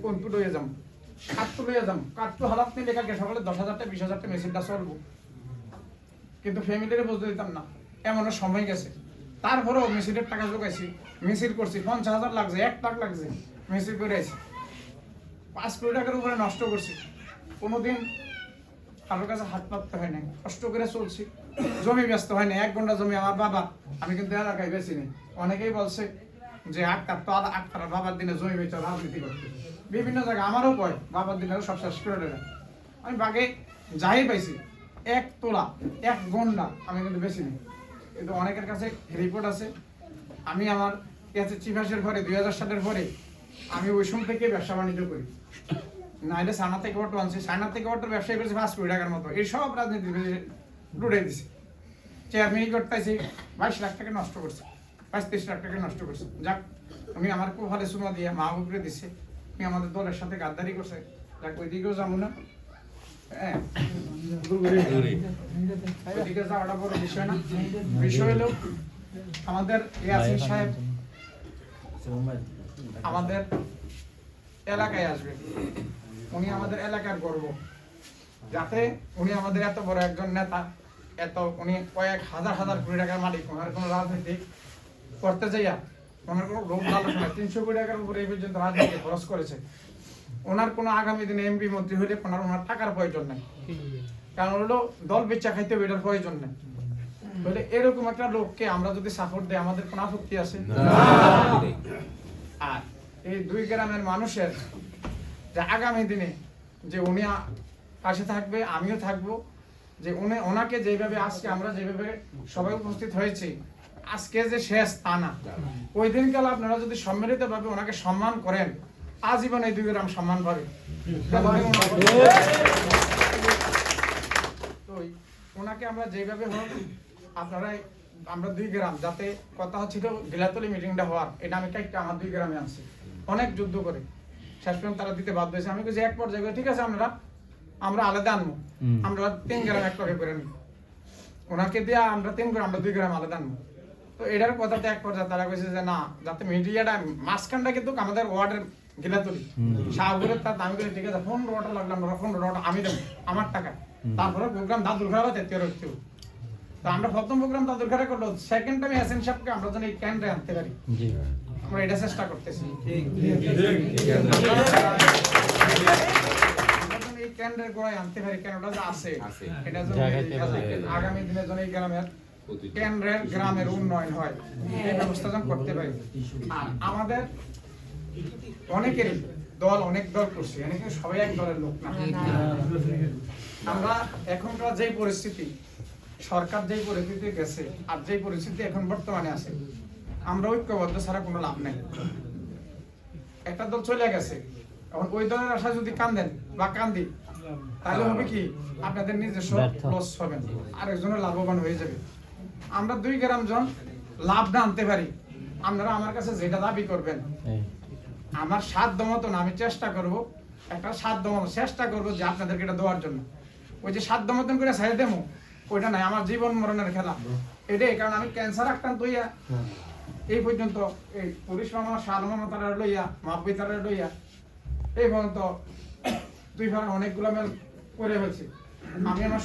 কোনটু লইয়া যাম কাঠটু লইয়া যাম কাঠটু হালাত নিয়ে লেখা গেছে বলে 10,000টা 20,000টা মেশিনটা চলবো, কিন্তু ফ্যামিলিরে বুঝতে দিতাম না, এমনও সময় গেছে। তারপরেও মেশিনের টাকা জোগাইছি, মেশিন করছি, 50,000 লাগছে, 1 লাখ লাগছে, মেশিন করে আইছি, 5 কোটি টাকার উপরে নষ্ট করছি, কোনোদিন কারোর কাছে হাত পাততে হয় নাই, কষ্ট করে চলছি, জমি ব্যস্ত হয় না। 1 ঘন্টা জমি আমার বাবা, আমি কিন্তু এলাকায় বেশি নেই। অনেকেই বলছে যে আক্তার বাবার দিনে জমি বেচা রাজনীতি করতে, বিভিন্ন জায়গায় আমারও কয় বাবার দিনে সব শেষ করে দেয়। আমি বাগে যাই পাইছি 1 তোলা 1 গন্ডা আমি কিন্তু বেশি নেই, কিন্তু অনেকের কাছে রিপোর্ট আছে। আমি আমার কাছে চিফাসের পরে 2000 সালের পরে আমি ওই সময় থেকে ব্যবসা বাণিজ্য করি, নাইলে সানা থেকে অটো আনছি, সানা থেকে অটোর ব্যবসায়ী করেছে 5 কোটি টাকার মতো, এই সব রাজনীতি লুড়ে দিছে। চেয়ারম্যানই করতেছি 22 লাখ টাকা নষ্ট করছে, 25-30 লাখ টাকা নষ্ট করছে। যাক, আমি আমার খুব ভালো সুমা দিয়ে মাহবুবরে দিচ্ছে, আমি আমাদের দলের সাথে গাদ্দারি করছে, যাক ওই দিকেও যাবো না, হ্যাঁ ওইদিকে যাওয়াটা বড় বিষয় না। বিষয় হলো আমাদের ইয়াসিন সাহেব আমাদের এলাকায় আসবে, উনি আমাদের এলাকার গর্ব, যাতে উনি আমাদের এত বড় একজন নেতা, উনি কয়েক হাজার কোটি টাকার মালিক, ওনার কোনো রাজনীতি করতে যাইয়া ওনার কোনো লোক আলোচনা 300 কোটি টাকার উপরে এই পর্যন্ত রাজনীতি খরচ করেছে। ওনার কোনো আগামী দিনে এমপি মন্ত্রী হলে ওনার টাকার প্রয়োজন নেই, কারণ হলো দল বেচা খাইতে এটার প্রয়োজন নেই। বলে এরকম একটা লোককে আমরা যদি সাপোর্ট দেই আমাদের কোনো আপত্তি আছে? আর এই 2 গ্রামের মানুষের যে আগামী দিনে যে উনি পাশে থাকবে, আমিও থাকবো, যে ওনাকে যেভাবে আজকে আমরা যেভাবে সবাই উপস্থিত হয়েছি, আজকে যে শেষ তা না, ওই দিনকাল আপনারা যদি সম্মিলিতভাবে ওনাকে সম্মান করেন, আজীবন এই 2 গ্রাম সম্মান পাবে। ওনাকে আমরা যেভাবে হোক আপনারা, আমরা 2 গ্রাম, যাতে কথা হচ্ছিল গিলাতলি মিটিংটা হওয়ার, এটা আমি কাইটা আমার 2 গ্রামে আনছি, অনেক যুদ্ধ করে শেষ পর্যন্ত তারা দিতে বাধ্য হয়েছে। আমি বলছি এক পর্যায়ে ঠিক আছে আমরা আলাদা আনবো, আমরা 3 গ্রাম এক করে করে নিই, ওনাকে দিয়ে আমরা 3 গ্রাম, আমরা 2 গ্রাম আলাদা আনবো। তো এটার কথাটা এক পর্যায়ে তারা কইছে যে না, যাতে মিডিয়াটা মাঝখানটা কিন্তু আমাদের ওয়ার্ডের গিলাতলি শাহপুরের, তার দামি করে ঠিক আছে 15টা লাগলাম, 15টা আমি দেবো আমার টাকা। তারপরে প্রোগ্রাম দাদুর ঘরে হতে হচ্ছে, তো আমরা প্রথম প্রোগ্রাম দাদুর ঘরে করলো, সেকেন্ড টাইম এসএন সাহেবকে আমরা যেন এই ক্যান্ডে আনতে পারি, আমরা এটা চেষ্টা করতেছি। এই ক্যান্ডের গোড়ায় আনতে পারি, কেন ওটা আছে, এটা যেন আগামী দিনে যেন এই গ্রামের কেন্দ্রের গ্রামের উন্নয়ন হয়, এই ব্যবস্থা যেন করতে পারি। আর আমাদের অনেকেরই দল, অনেক দল করছে, কিন্তু সবাই এক দলের লোক না। আমরা এখনকার যে পরিস্থিতি, সরকার যে পরিস্থিতি গেছে আর যে পরিস্থিতি এখন বর্তমানে আছে, আমরা ঐক্যবদ্ধ ছাড়া কোনো লাভ নেই। একটা দল চলে গেছে, এখন ওই দলের আশা যদি কান্দেন বা কান্দি, তাহলে হবে কি আপনাদের নিজস্ব লস হবেন, আরেকজনের লাভবান হয়ে যাবে। আমরা 2 গ্রাম জন লাভ না আনতে পারি, আপনারা আমার কাছে যেটা দাবি করবেন, আমার সাধ্য মতন আমি চেষ্টা করব, একটা সাধ্য মতন চেষ্টা করবো যে আপনাদেরকে এটা দেওয়ার জন্য। ওই যে সাধ্য মতন করে ছেড়ে দেবো ওইটা নাই, আমার জীবন মরণের খেলা এটাই। কারণ আমি ক্যান্সার আক্রান্ত হইয়া এই পর্যন্ত এই পুলিশ মামা, শাহ মামা তারা লইয়া, মাহবুব তারা লইয়া এই পর্যন্ত 2 ভাড়া অনেকগুলো মেল করে হয়েছে। আমি আমার